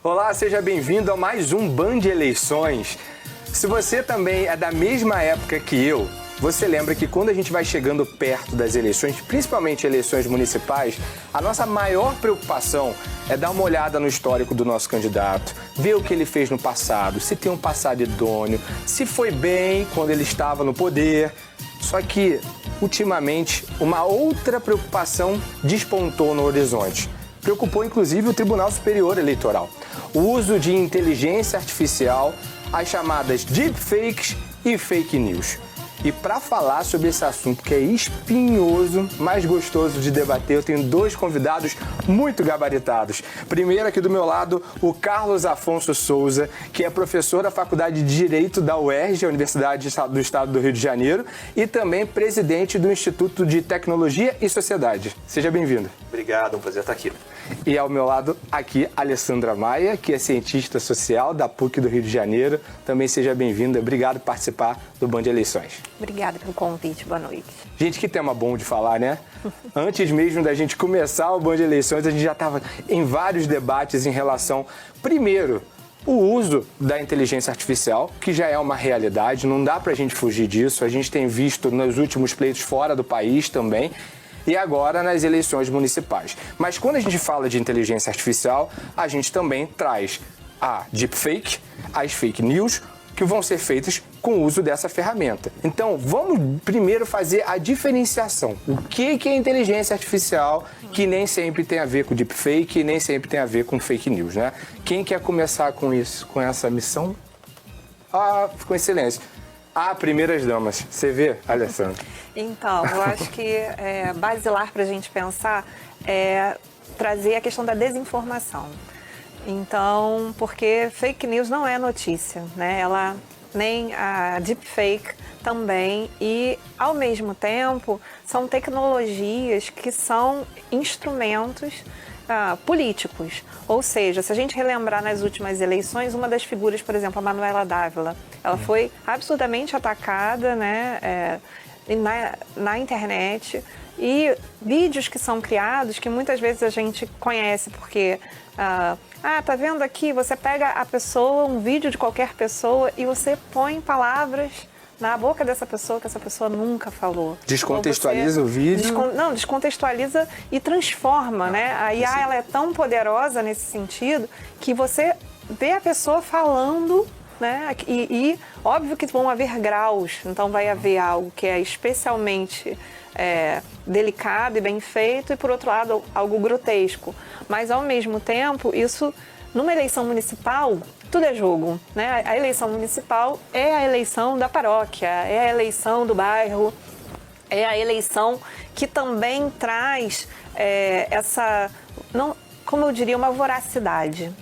Olá, seja bem-vindo a mais um Band Eleições. Se você também é da mesma época que eu, você lembra que quando a gente vai chegando perto das eleições, principalmente eleições municipais, a nossa maior preocupação é dar uma olhada no histórico do nosso candidato, ver o que ele fez no passado, se tem um passado idôneo, se foi bem quando ele estava no poder. Só que, ultimamente, uma outra preocupação despontou no horizonte. Preocupou, inclusive, o Tribunal Superior Eleitoral. O uso de inteligência artificial, as chamadas deepfakes e fake news. E para falar sobre esse assunto que é espinhoso, mas gostoso de debater, eu tenho dois convidados muito gabaritados. Primeiro, aqui do meu lado, o Carlos Afonso Souza, que é professor da Faculdade de Direito da UERJ, a Universidade do Estado do Rio de Janeiro, e também presidente do Instituto de Tecnologia e Sociedade. Seja bem-vindo. Obrigado, é um prazer estar aqui. E ao meu lado, aqui, Alessandra Maia, que é cientista social da PUC do Rio de Janeiro. Também seja bem-vinda. Obrigado por participar do Band Eleições. Obrigada pelo convite. Boa noite. Gente, que tema bom de falar, né? Antes mesmo da gente começar o Band Eleições, a gente já estava em vários debates em relação, primeiro, o uso da inteligência artificial, que já é uma realidade, não dá pra gente fugir disso. A gente tem visto nos últimos pleitos fora do país também, e agora nas eleições municipais. Mas quando a gente fala de inteligência artificial, a gente também traz a deepfake, as fake news, que vão ser feitas com o uso dessa ferramenta. Então, vamos primeiro fazer a diferenciação. O que é inteligência artificial, que nem sempre tem a ver com deepfake e nem sempre tem a ver com fake news, né? Quem quer começar com isso, com essa missão? Ah, ficou em silêncio. Ah, primeiras damas. Você vê, Alessandra? Então, eu acho que basilar para a gente pensar é trazer a questão da desinformação. Então, porque fake news não é notícia, né? Ela, nem a deepfake também, e ao mesmo tempo são tecnologias que são instrumentos políticos. Ou seja, se a gente relembrar nas últimas eleições, uma das figuras, por exemplo, a Manuela Dávila, ela foi absurdamente atacada, né, na internet, e vídeos que são criados, que muitas vezes a gente conhece porque... tá vendo aqui? Você pega a pessoa, um vídeo de qualquer pessoa, e você põe palavras na boca dessa pessoa que essa pessoa nunca falou. Descontextualiza o vídeo? Descontextualiza e transforma, né? A IA, ela é tão poderosa nesse sentido que você vê a pessoa falando, né? E óbvio que vão haver graus, então vai haver algo que é especialmente delicado e bem feito, e por outro lado algo grotesco. Mas ao mesmo tempo, isso, numa eleição municipal, tudo é jogo, né? A eleição municipal é a eleição da paróquia, é a eleição do bairro, é a eleição que também traz como eu diria, uma voracidade,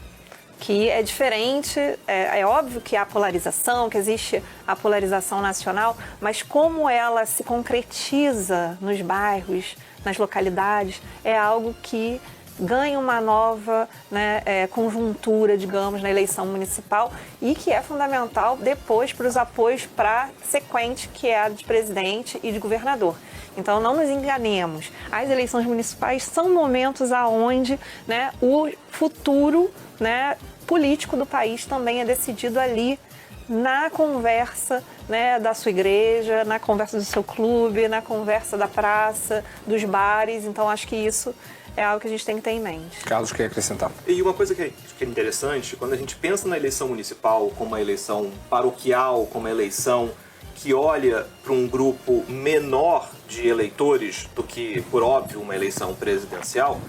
que é diferente. É óbvio que há polarização, que existe a polarização nacional, mas como ela se concretiza nos bairros, nas localidades, é algo que ganha uma nova, né, conjuntura, digamos, na eleição municipal, e que é fundamental depois para os apoios para sequente, que é a de presidente e de governador. Então, não nos enganemos, as eleições municipais são momentos onde, né, o futuro, né, político do país também é decidido ali, na conversa, né, da sua igreja, na conversa do seu clube, na conversa da praça, dos bares. Então, acho que isso é algo que a gente tem que ter em mente. Carlos, quer acrescentar? E uma coisa que é interessante, quando a gente pensa na eleição municipal como uma eleição paroquial, como uma eleição que olha para um grupo menor de eleitores do que, por óbvio, uma eleição presidencial,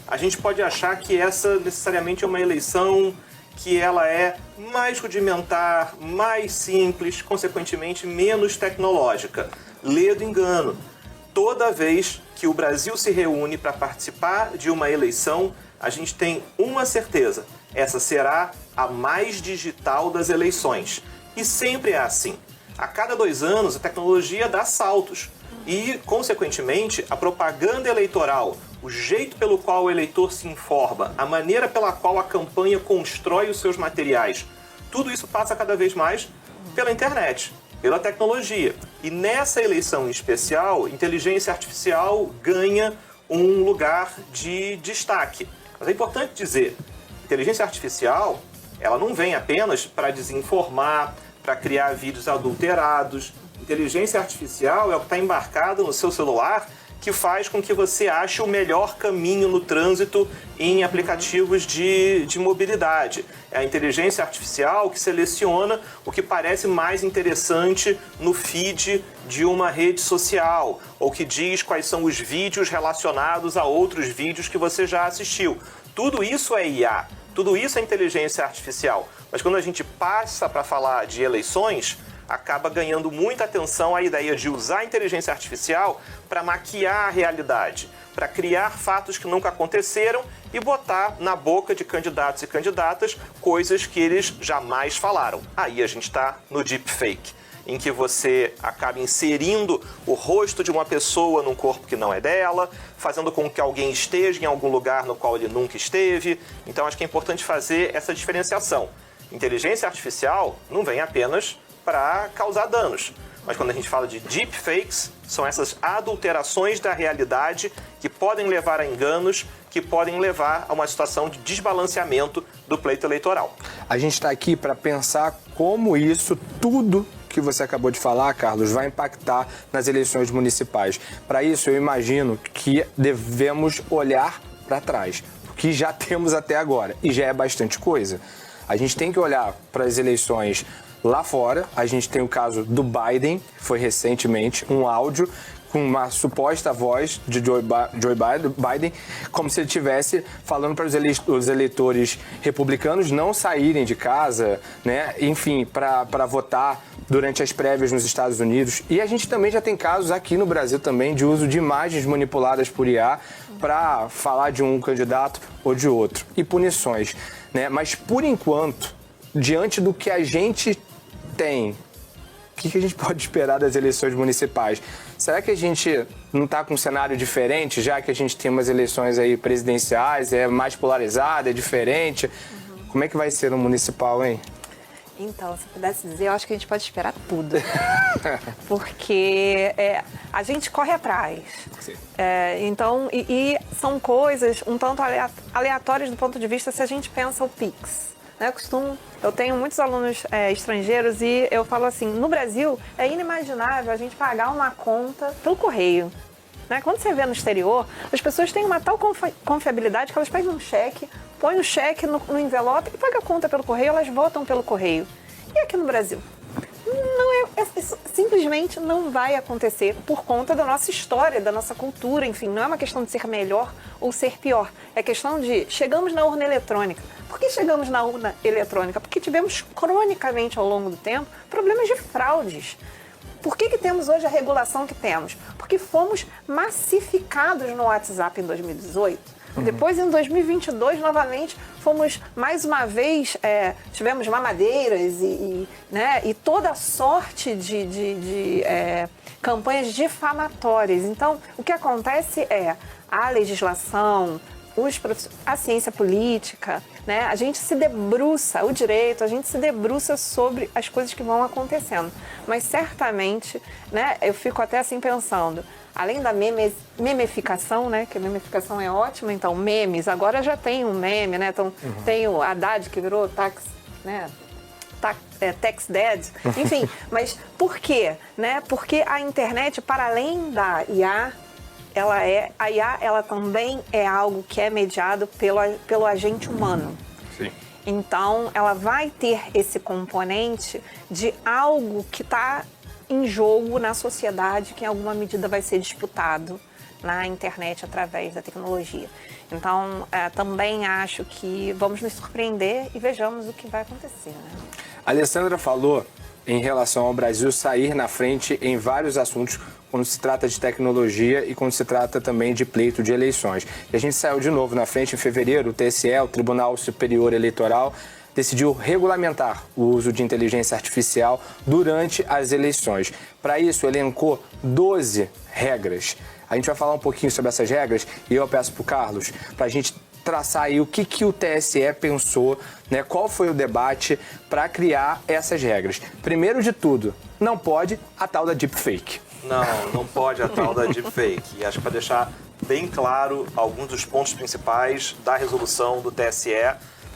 a gente pode achar que essa necessariamente é uma eleição que ela é mais rudimentar, mais simples, consequentemente menos tecnológica. Lê do engano. Toda vez que o Brasil se reúne para participar de uma eleição, a gente tem uma certeza: essa será a mais digital das eleições. E sempre é assim. A cada 2 anos, a tecnologia dá saltos. E, consequentemente, a propaganda eleitoral, o jeito pelo qual o eleitor se informa, a maneira pela qual a campanha constrói os seus materiais, tudo isso passa cada vez mais pela internet, pela tecnologia. E nessa eleição em especial, inteligência artificial ganha um lugar de destaque. Mas é importante dizer, Inteligência artificial, ela não vem apenas para desinformar, para criar vídeos adulterados. Inteligência artificial é o que está embarcado no seu celular, que faz com que você ache o melhor caminho no trânsito em aplicativos de mobilidade. É a inteligência artificial que seleciona o que parece mais interessante no feed de uma rede social, ou que diz quais são os vídeos relacionados a outros vídeos que você já assistiu. Tudo isso é IA, tudo isso é inteligência artificial. Mas quando a gente passa para falar de eleições, acaba ganhando muita atenção a ideia de usar a inteligência artificial para maquiar a realidade, para criar fatos que nunca aconteceram e botar na boca de candidatos e candidatas coisas que eles jamais falaram. Aí a gente está no deepfake, em que você acaba inserindo o rosto de uma pessoa num corpo que não é dela, fazendo com que alguém esteja em algum lugar no qual ele nunca esteve. Então acho que é importante fazer essa diferenciação. Inteligência artificial não vem apenas para causar danos. Mas quando a gente fala de deepfakes, são essas adulterações da realidade que podem levar a enganos, que podem levar a uma situação de desbalanceamento do pleito eleitoral. A gente está aqui para pensar como isso tudo que você acabou de falar, Carlos, vai impactar nas eleições municipais. Para isso, eu imagino que devemos olhar para trás, o que já temos até agora, e já é bastante coisa. A gente tem que olhar para as eleições lá fora. A gente tem o caso do Biden, foi recentemente um áudio com uma suposta voz de Joe Biden, como se ele estivesse falando para os eleitores republicanos não saírem de casa, né? Enfim, para votar durante as prévias nos Estados Unidos. E a gente também já tem casos aqui no Brasil também de uso de imagens manipuladas por IA para falar de um candidato ou de outro. E punições, né? Mas, por enquanto, diante do que a gente tem, o que a gente pode esperar das eleições municipais? Será que a gente não está com um cenário diferente, já que a gente tem umas eleições aí presidenciais, é mais polarizada, é diferente? Como é que vai ser no municipal, hein? Então, se eu pudesse dizer, eu acho que a gente pode esperar tudo. Porque a gente corre atrás. Então, são coisas um tanto aleatórias do ponto de vista se a gente pensa o Pix. Eu tenho muitos alunos estrangeiros e eu falo assim, no Brasil é inimaginável a gente pagar uma conta pelo correio. Né? Quando você vê no exterior, as pessoas têm uma tal confiabilidade que elas pegam um cheque, põem o cheque no envelope e pagam a conta pelo correio, elas votam pelo correio. E aqui no Brasil? Isso simplesmente não vai acontecer por conta da nossa história, da nossa cultura, enfim, não é uma questão de ser melhor ou ser pior, é questão de chegamos na urna eletrônica. Por que chegamos na urna eletrônica? Porque tivemos cronicamente ao longo do tempo problemas de fraudes. Por que temos hoje a regulação que temos? Porque fomos massificados no WhatsApp em 2018. Depois, em 2022, novamente, fomos, mais uma vez, tivemos mamadeiras e toda sorte de campanhas difamatórias. Então, o que acontece é a legislação, a ciência política, né? A gente se debruça, o direito, a gente se debruça sobre as coisas que vão acontecendo. Mas certamente, né, eu fico até assim pensando, além da memificação, né, que a memificação é ótima, então memes, agora já tem um meme, né? Então tem o Haddad que virou tax, né? Tax Dead, enfim, mas por quê? Né? Porque a internet, para além da IA, a IA ela também é algo que é mediado pelo agente humano. Sim. Então, ela vai ter esse componente de algo que está em jogo na sociedade, que em alguma medida vai ser disputado na internet através da tecnologia. Então, também acho que vamos nos surpreender e vejamos o que vai acontecer. Né? A Alessandra falou em relação ao Brasil sair na frente em vários assuntos quando se trata de tecnologia e quando se trata também de pleito de eleições. E a gente saiu de novo na frente em fevereiro, o TSE, o Tribunal Superior Eleitoral, decidiu regulamentar o uso de inteligência artificial durante as eleições. Para isso, elencou 12 regras. A gente vai falar um pouquinho sobre essas regras e eu peço para o Carlos para a gente traçar aí o que o TSE pensou, né? Qual foi o debate para criar essas regras. Primeiro de tudo, não pode a tal da deepfake. Não pode a tal da deepfake. E acho que para deixar bem claro alguns dos pontos principais da resolução do TSE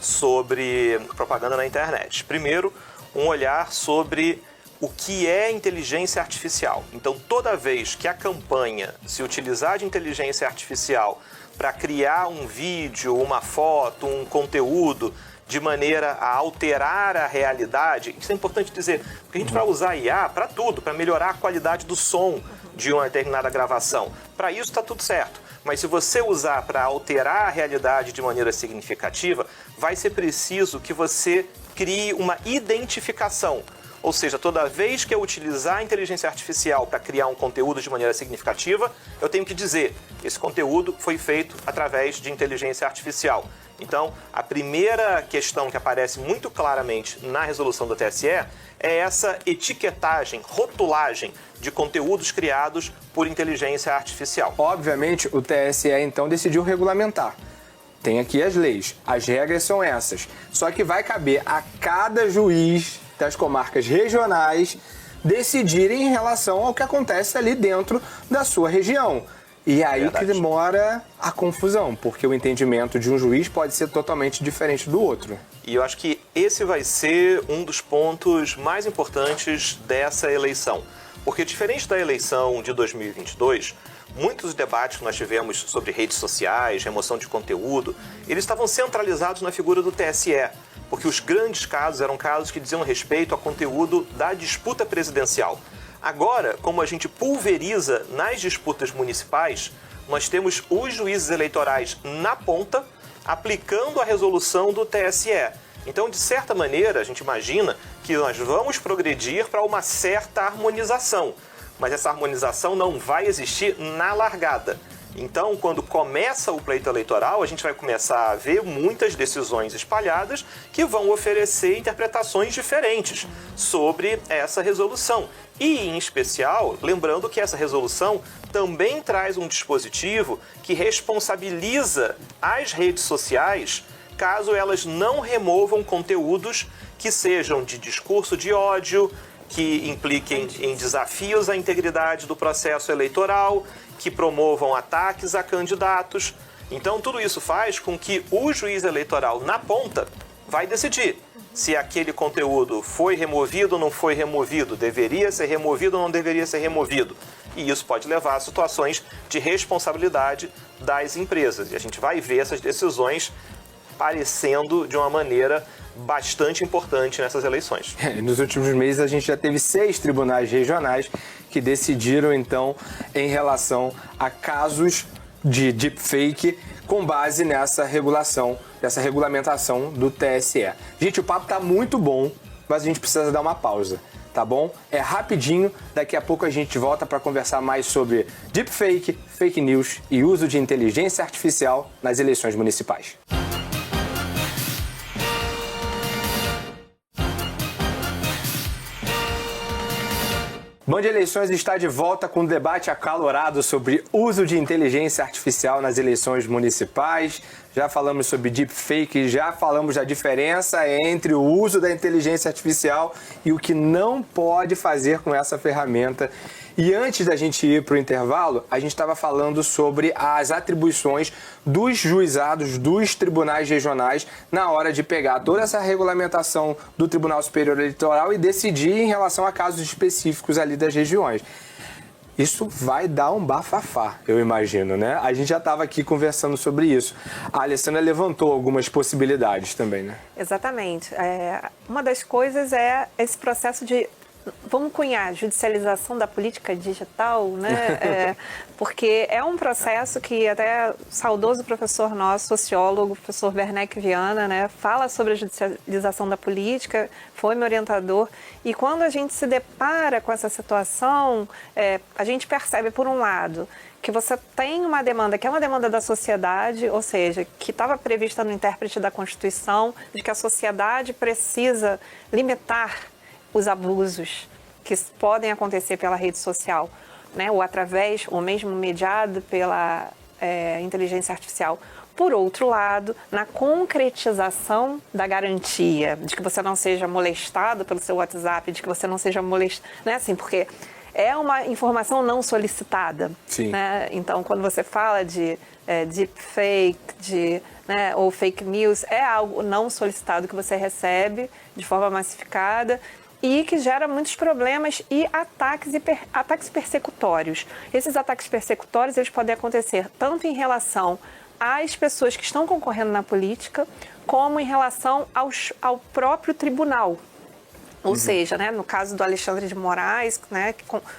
sobre propaganda na internet. Primeiro, um olhar sobre o que é inteligência artificial. Então, toda vez que a campanha se utilizar de inteligência artificial para criar um vídeo, uma foto, um conteúdo de maneira a alterar a realidade, isso é importante dizer, porque a gente vai usar IA para tudo, para melhorar a qualidade do som de uma determinada gravação. Para isso está tudo certo. Mas se você usar para alterar a realidade de maneira significativa, vai ser preciso que você crie uma identificação. Ou seja, toda vez que eu utilizar a inteligência artificial para criar um conteúdo de maneira significativa, eu tenho que dizer, esse conteúdo foi feito através de inteligência artificial. Então, a primeira questão que aparece muito claramente na resolução do TSE é essa etiquetagem, rotulagem de conteúdos criados por inteligência artificial. Obviamente, o TSE, então, decidiu regulamentar. Tem aqui as leis, as regras são essas. Só que vai caber a cada juiz das comarcas regionais decidirem em relação ao que acontece ali dentro da sua região. E aí que demora a confusão, porque o entendimento de um juiz pode ser totalmente diferente do outro. E eu acho que esse vai ser um dos pontos mais importantes dessa eleição. Porque diferente da eleição de 2022, muitos debates que nós tivemos sobre redes sociais, remoção de conteúdo, eles estavam centralizados na figura do TSE, porque os grandes casos eram casos que diziam respeito ao conteúdo da disputa presidencial. Agora, como a gente pulveriza nas disputas municipais, nós temos os juízes eleitorais na ponta, aplicando a resolução do TSE. Então, de certa maneira, a gente imagina que nós vamos progredir para uma certa harmonização, mas essa harmonização não vai existir na largada. Então, quando começa o pleito eleitoral, a gente vai começar a ver muitas decisões espalhadas que vão oferecer interpretações diferentes sobre essa resolução. E, em especial, lembrando que essa resolução também traz um dispositivo que responsabiliza as redes sociais caso elas não removam conteúdos que sejam de discurso de ódio, que impliquem em desafios à integridade do processo eleitoral, que promovam ataques a candidatos. Então, tudo isso faz com que o juiz eleitoral, na ponta, vai decidir se aquele conteúdo foi removido ou não foi removido, deveria ser removido ou não deveria ser removido. E isso pode levar a situações de responsabilidade das empresas. E a gente vai ver essas decisões aparecendo de uma maneira bastante importante nessas eleições. Nos últimos meses a gente já teve 6 tribunais regionais que decidiram então em relação a casos de deepfake com base nessa regulação, nessa regulamentação do TSE. Gente, o papo tá muito bom, mas a gente precisa dar uma pausa, tá bom? É rapidinho, daqui a pouco a gente volta para conversar mais sobre deepfake, fake news e uso de inteligência artificial nas eleições municipais. Band Eleições está de volta com um debate acalorado sobre uso de inteligência artificial nas eleições municipais. Já falamos sobre deepfake, já falamos da diferença entre o uso da inteligência artificial e o que não pode fazer com essa ferramenta. E antes da gente ir para o intervalo, a gente estava falando sobre as atribuições dos juizados, dos tribunais regionais, na hora de pegar toda essa regulamentação do Tribunal Superior Eleitoral e decidir em relação a casos específicos ali das regiões. Isso vai dar um bafafá, eu imagino, né? A gente já estava aqui conversando sobre isso. A Alessandra levantou algumas possibilidades também, né? Exatamente. Uma das coisas é esse processo de, vamos cunhar, judicialização da política digital, né? Porque é um processo que até o saudoso professor nosso, sociólogo, professor Werneck Viana, né, fala sobre a judicialização da política, foi meu orientador. E quando a gente se depara com essa situação, a gente percebe, por um lado, que você tem uma demanda, que é uma demanda da sociedade, ou seja, que estava prevista no intérprete da Constituição, de que a sociedade precisa limitar os abusos que podem acontecer pela rede social, né, ou através, ou mesmo mediado pela inteligência artificial. Por outro lado, na concretização da garantia de que você não seja molestado pelo seu WhatsApp, de que você não seja molestado, né, assim, porque é uma informação não solicitada. Sim. Né? Então, quando você fala de deepfake, né, ou fake news, é algo não solicitado que você recebe de forma massificada e que gera muitos problemas e ataques persecutórios. Esses ataques persecutórios, eles podem acontecer tanto em relação às pessoas que estão concorrendo na política, como em relação ao próprio tribunal. Ou seja, né, no caso do Alexandre de Moraes, né,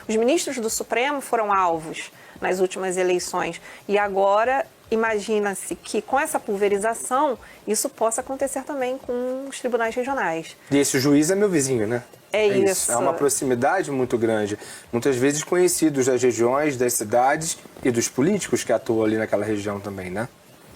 os ministros do Supremo foram alvos nas últimas eleições. E agora, imagina-se que com essa pulverização, isso possa acontecer também com os tribunais regionais. E esse juiz é meu vizinho, né? É isso. É uma proximidade muito grande. Muitas vezes conhecidos das regiões, das cidades e dos políticos que atuam ali naquela região também, né?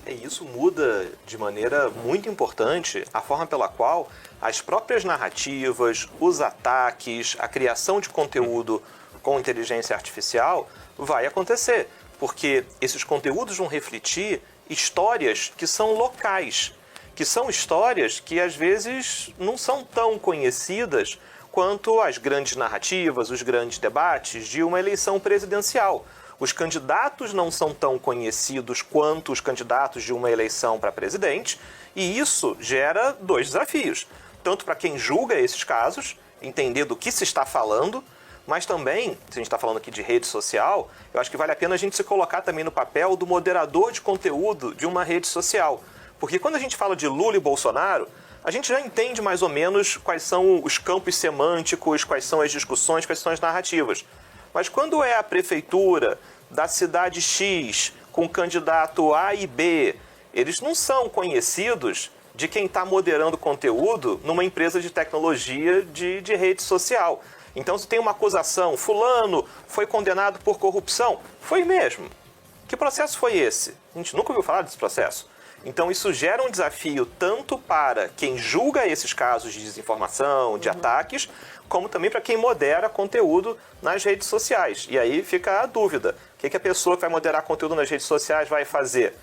E isso muda de maneira muito importante a forma pela qual as próprias narrativas, os ataques, a criação de conteúdo com inteligência artificial vai acontecer. Porque esses conteúdos vão refletir histórias que são locais, que são histórias que às vezes não são tão conhecidas quanto as grandes narrativas, os grandes debates de uma eleição presidencial. Os candidatos não são tão conhecidos quanto os candidatos de uma eleição para presidente, e isso gera dois desafios. Tanto para quem julga esses casos, entender do que se está falando, mas também, se a gente está falando aqui de rede social, eu acho que vale a pena a gente se colocar também no papel do moderador de conteúdo de uma rede social. Porque quando a gente fala de Lula e Bolsonaro, a gente já entende mais ou menos quais são os campos semânticos, quais são as discussões, quais são as narrativas. Mas quando é a prefeitura da cidade X com o candidato A e B, eles não são conhecidos de quem está moderando conteúdo numa empresa de tecnologia de rede social. Então, se tem uma acusação, fulano foi condenado por corrupção, foi mesmo. Que processo foi esse? A gente nunca ouviu falar desse processo. Então, isso gera um desafio tanto para quem julga esses casos de desinformação, de ataques, como também para quem modera conteúdo nas redes sociais. E aí fica a dúvida. O que a pessoa que vai moderar conteúdo nas redes sociais vai fazer?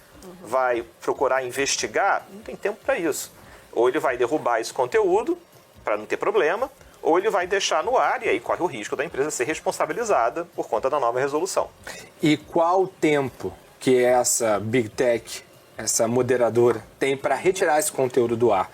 Vai procurar investigar? Não tem tempo para isso. Ou ele vai derrubar esse conteúdo, para não ter problema, ou ele vai deixar no ar e aí corre o risco da empresa ser responsabilizada por conta da nova resolução. E qual o tempo que essa Big Tech, essa moderadora, tem para retirar esse conteúdo do ar?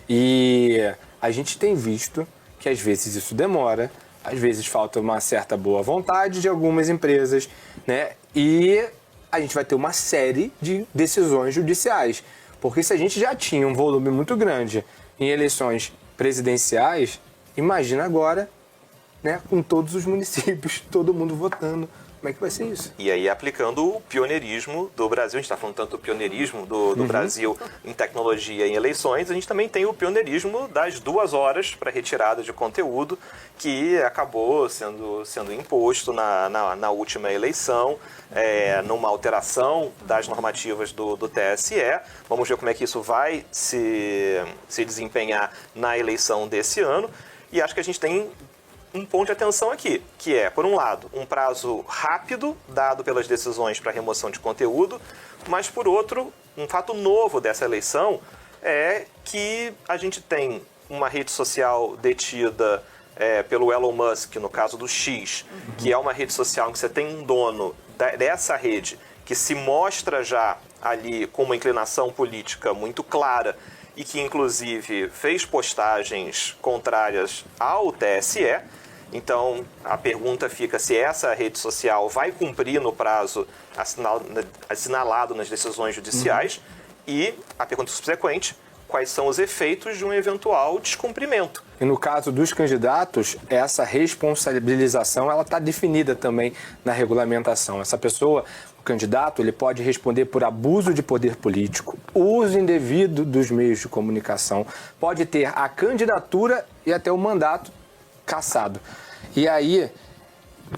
E a gente tem visto que às vezes isso demora, às vezes falta uma certa boa vontade de algumas empresas, né? E a gente vai ter uma série de decisões judiciais. Porque se a gente já tinha um volume muito grande em eleições presidenciais, imagina agora, né, com todos os municípios, todo mundo votando. Como é que vai ser isso? E aí, aplicando o pioneirismo do Brasil, a gente está falando tanto do pioneirismo do Brasil em tecnologia e em eleições, a gente também tem o pioneirismo das 2 horas para retirada de conteúdo, que acabou sendo imposto na última eleição, numa alteração das normativas do TSE. Vamos ver como é que isso vai se desempenhar na eleição desse ano. E acho que a gente tem um ponto de atenção aqui, que é, por um lado, um prazo rápido dado pelas decisões para remoção de conteúdo, mas, por outro, um fato novo dessa eleição é que a gente tem uma rede social detida pelo Elon Musk, no caso do X, que é uma rede social em que você tem um dono dessa rede que se mostra já ali com uma inclinação política muito clara e que, inclusive, fez postagens contrárias ao TSE. Então, a pergunta fica se essa rede social vai cumprir no prazo assinalado nas decisões judiciais e, a pergunta subsequente, quais são os efeitos de um eventual descumprimento. E no caso dos candidatos, essa responsabilização ela está definida também na regulamentação. Essa pessoa, o candidato, ele pode responder por abuso de poder político, uso indevido dos meios de comunicação, pode ter a candidatura e até o mandato cassado. E aí,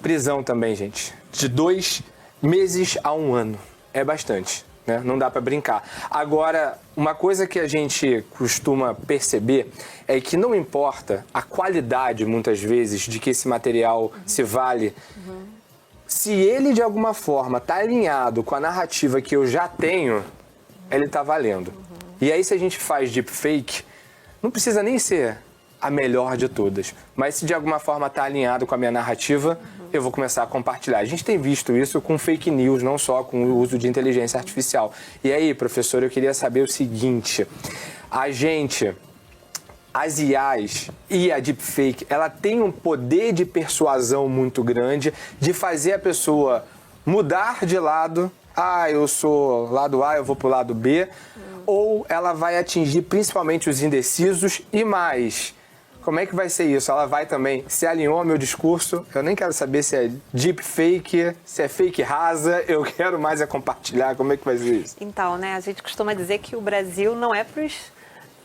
prisão também, gente, de 2 meses a 1 ano. É bastante, né? Não dá para brincar. Agora, uma coisa que a gente costuma perceber é que não importa a qualidade, muitas vezes, de que esse material se vale, se ele, de alguma forma, está alinhado com a narrativa que eu já tenho, ele está valendo. E aí, se a gente faz deepfake, não precisa nem ser a melhor de todas. Mas se de alguma forma está alinhado com a minha narrativa, eu vou começar a compartilhar. A gente tem visto isso com fake news, não só com o uso de inteligência artificial. E aí, professor, eu queria saber o seguinte. As IAs e a deepfake, ela tem um poder de persuasão muito grande de fazer a pessoa mudar de lado. Eu sou lado A, eu vou pro lado B. Ou ela vai atingir principalmente os indecisos e mais. Como é que vai ser isso? Ela vai também, se alinhou ao meu discurso, eu nem quero saber se é deepfake, se é fake rasa, eu quero mais compartilhar, como é que vai ser isso? Então, né, a gente costuma dizer que o Brasil não é para os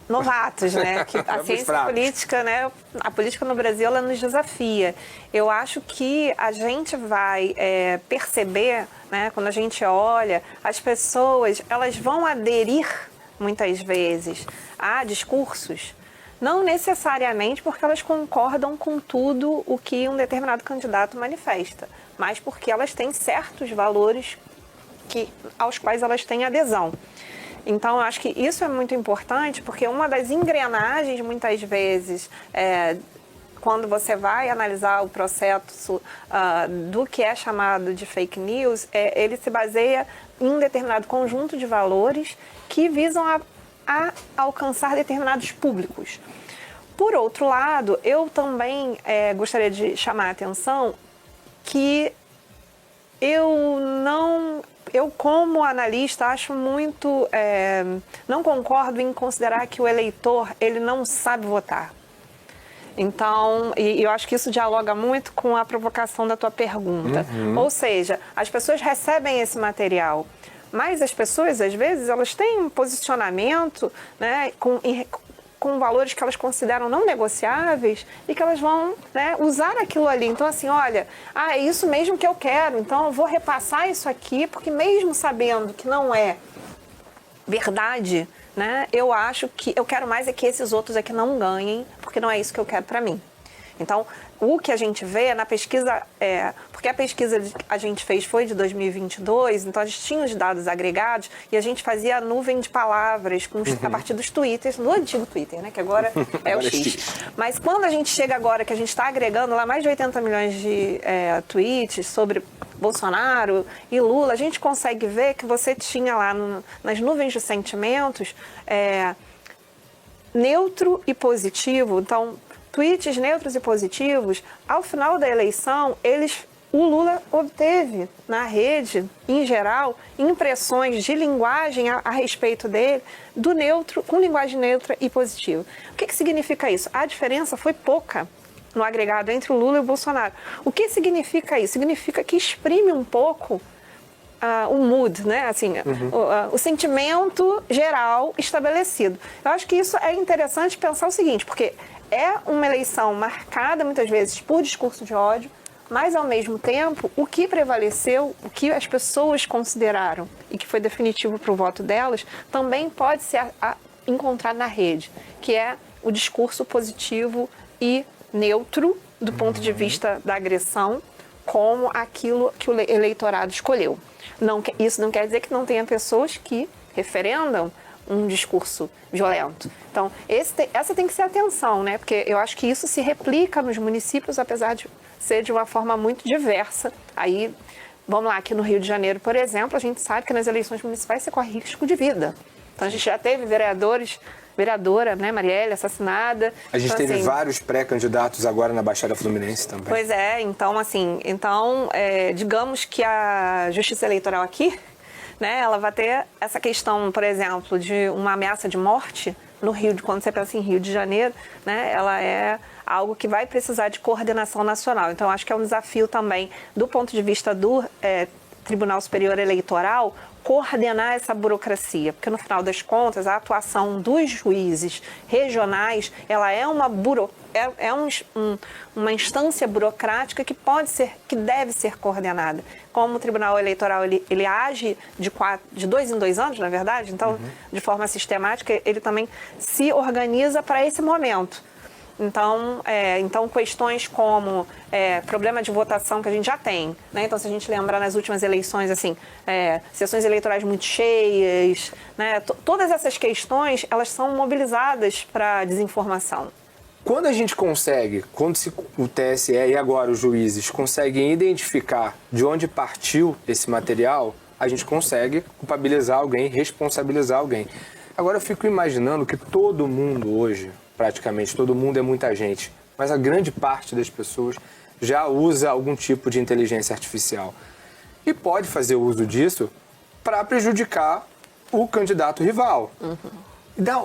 novatos, né? Que a ciência política, né? A política no Brasil, ela nos desafia. Eu acho que a gente vai perceber, né? Quando a gente olha, as pessoas, elas vão aderir, muitas vezes, a discursos, não necessariamente porque elas concordam com tudo o que um determinado candidato manifesta, mas porque elas têm certos valores aos quais elas têm adesão. Então, eu acho que isso é muito importante, porque uma das engrenagens, muitas vezes, quando você vai analisar o processo do que é chamado de fake news, ele se baseia em um determinado conjunto de valores que visam a alcançar determinados públicos. Por outro lado, eu também gostaria de chamar a atenção que eu como analista, acho muito... não concordo em considerar que o eleitor, ele não sabe votar. Então, e eu acho que isso dialoga muito com a provocação da tua pergunta. Ou seja, as pessoas recebem esse material, mas as pessoas, às vezes, elas têm um posicionamento, né, com valores que elas consideram não negociáveis e que elas vão, né, usar aquilo ali. Então, assim, olha, é isso mesmo que eu quero, então eu vou repassar isso aqui, porque mesmo sabendo que não é verdade, né, eu acho que eu quero mais que esses outros aqui não ganhem, porque não é isso que eu quero para mim. Então, o que a gente vê na pesquisa, porque a pesquisa que a gente fez foi de 2022, então a gente tinha os dados agregados e a gente fazia a nuvem de palavras a partir dos twitters, no antigo Twitter, né, que agora é o X. Mas quando a gente chega agora, que a gente está agregando lá mais de 80 milhões de tweets sobre Bolsonaro e Lula, a gente consegue ver que você tinha lá nas nuvens de sentimentos neutro e positivo. Então, tweets neutros e positivos, ao final da eleição, o Lula obteve na rede, em geral, impressões de linguagem a respeito dele, do neutro, com linguagem neutra e positiva. O que significa isso? A diferença foi pouca no agregado entre o Lula e o Bolsonaro. O que significa isso? Significa que exprime um pouco o mood, né? Assim, o sentimento geral estabelecido. Eu acho que isso é interessante pensar o seguinte, porque é uma eleição marcada, muitas vezes, por discurso de ódio, mas, ao mesmo tempo, o que prevaleceu, o que as pessoas consideraram e que foi definitivo para o voto delas, também pode ser encontrado na rede, que é o discurso positivo e neutro, do ponto de vista da agressão, como aquilo que o eleitorado escolheu. Isso não quer dizer que não tenha pessoas que referendam um discurso violento. Então, essa tem que ser a atenção, né? Porque eu acho que isso se replica nos municípios, apesar de ser de uma forma muito diversa. Aí, vamos lá, aqui no Rio de Janeiro, por exemplo, a gente sabe que nas eleições municipais você corre risco de vida. Então, a gente já teve vereadora, né, Marielle, assassinada. A gente teve vários pré-candidatos agora na Baixada Fluminense também. Pois é, então, digamos que a Justiça Eleitoral aqui, né, ela vai ter essa questão, por exemplo, de uma ameaça de morte no Rio, quando você pensa em Rio de Janeiro, né, ela é algo que vai precisar de coordenação nacional. Então, acho que é um desafio também, do ponto de vista do Tribunal Superior Eleitoral, coordenar essa burocracia, porque no final das contas a atuação dos juízes regionais, ela é uma instância burocrática que deve ser coordenada. Como o Tribunal Eleitoral ele age de 2 em 2 anos, na verdade, então de forma sistemática ele também se organiza para esse momento. Então questões como problema de votação que a gente já tem, né? Então, se a gente lembrar nas últimas eleições, assim, sessões eleitorais muito cheias, né? Todas essas questões, elas são mobilizadas para desinformação. Quando a gente consegue, o TSE e agora os juízes conseguem identificar de onde partiu esse material, a gente consegue culpabilizar alguém, responsabilizar alguém. Agora eu fico imaginando que todo mundo hoje, praticamente todo mundo é muita gente, mas a grande parte das pessoas já usa algum tipo de inteligência artificial. E pode fazer uso disso para prejudicar o candidato rival.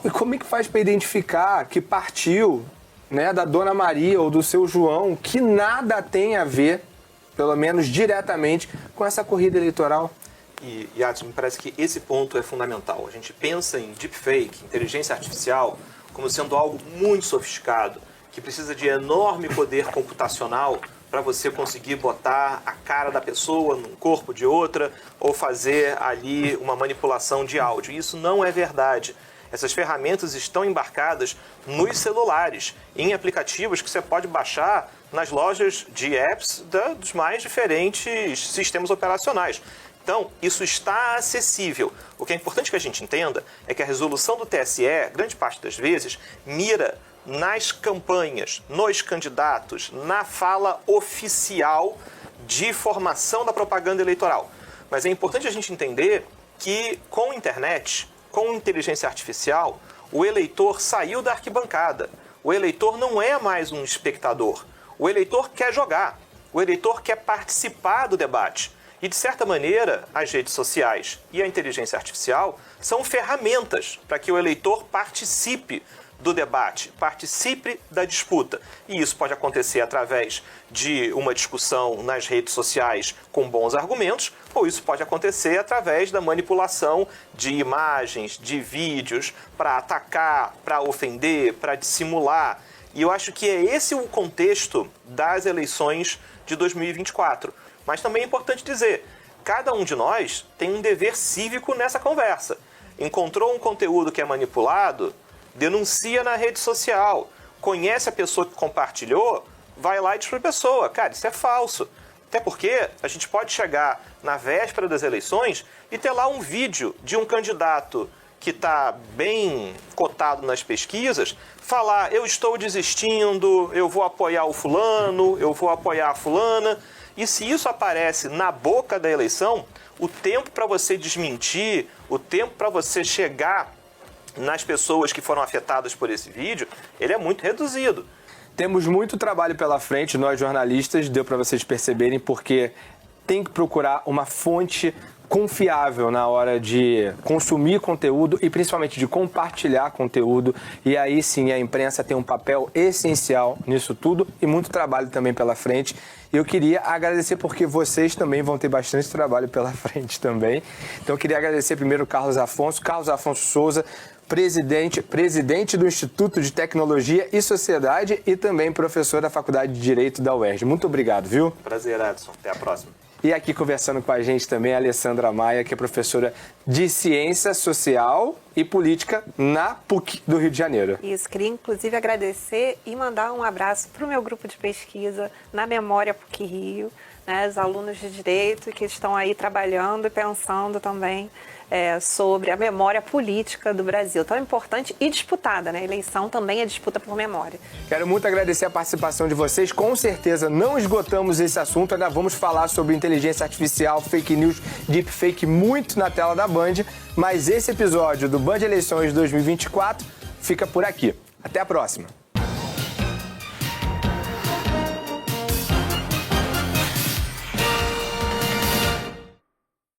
E como é que faz para identificar que partiu, né, da Dona Maria ou do seu João, que nada tem a ver, pelo menos diretamente, com essa corrida eleitoral? E, Adson, me parece que esse ponto é fundamental. A gente pensa em deepfake, inteligência artificial, como sendo algo muito sofisticado, que precisa de enorme poder computacional para você conseguir botar a cara da pessoa num corpo de outra ou fazer ali uma manipulação de áudio. Isso não é verdade. Essas ferramentas estão embarcadas nos celulares, em aplicativos que você pode baixar nas lojas de apps dos mais diferentes sistemas operacionais. Então, isso está acessível. O que é importante que a gente entenda é que a resolução do TSE, grande parte das vezes, mira nas campanhas, nos candidatos, na fala oficial de formação da propaganda eleitoral. Mas é importante a gente entender que com a internet, com inteligência artificial, o eleitor saiu da arquibancada. O eleitor não é mais um espectador. O eleitor quer jogar. O eleitor quer participar do debate. E, de certa maneira, as redes sociais e a inteligência artificial são ferramentas para que o eleitor participe do debate, participe da disputa. E isso pode acontecer através de uma discussão nas redes sociais com bons argumentos, ou isso pode acontecer através da manipulação de imagens, de vídeos, para atacar, para ofender, para dissimular. E eu acho que é esse o contexto das eleições de 2024. Mas também é importante dizer, cada um de nós tem um dever cívico nessa conversa. Encontrou um conteúdo que é manipulado, denuncia na rede social. Conhece a pessoa que compartilhou, vai lá e diz para a pessoa, cara, isso é falso. Até porque a gente pode chegar na véspera das eleições e ter lá um vídeo de um candidato que está bem cotado nas pesquisas, falar, eu estou desistindo, eu vou apoiar o fulano, eu vou apoiar a fulana. E se isso aparece na boca da eleição, o tempo para você desmentir, o tempo para você chegar nas pessoas que foram afetadas por esse vídeo, ele é muito reduzido. Temos muito trabalho pela frente, nós jornalistas, deu para vocês perceberem, porque tem que procurar uma fonte confiável na hora de consumir conteúdo e principalmente de compartilhar conteúdo. E aí sim a imprensa tem um papel essencial nisso tudo e muito trabalho também pela frente. E eu queria agradecer porque vocês também vão ter bastante trabalho pela frente também. Então eu queria agradecer primeiro o Carlos Afonso Souza, presidente do Instituto de Tecnologia e Sociedade e também professor da Faculdade de Direito da UERJ. Muito obrigado, viu? Prazer, Adson. Até a próxima. E aqui conversando com a gente também a Alessandra Maia, que é professora de Ciência Social e Política na PUC do Rio de Janeiro. Isso, queria inclusive agradecer e mandar um abraço para o meu grupo de pesquisa na Memória PUC Rio, né, os alunos de Direito que estão aí trabalhando e pensando também sobre a memória política do Brasil, tão importante e disputada, né? A eleição também é disputa por memória. Quero muito agradecer a participação de vocês. Com certeza não esgotamos esse assunto, ainda vamos falar sobre inteligência artificial, fake news, deepfake muito na tela da Band, mas esse episódio do Band Eleições 2024 fica por aqui. Até a próxima!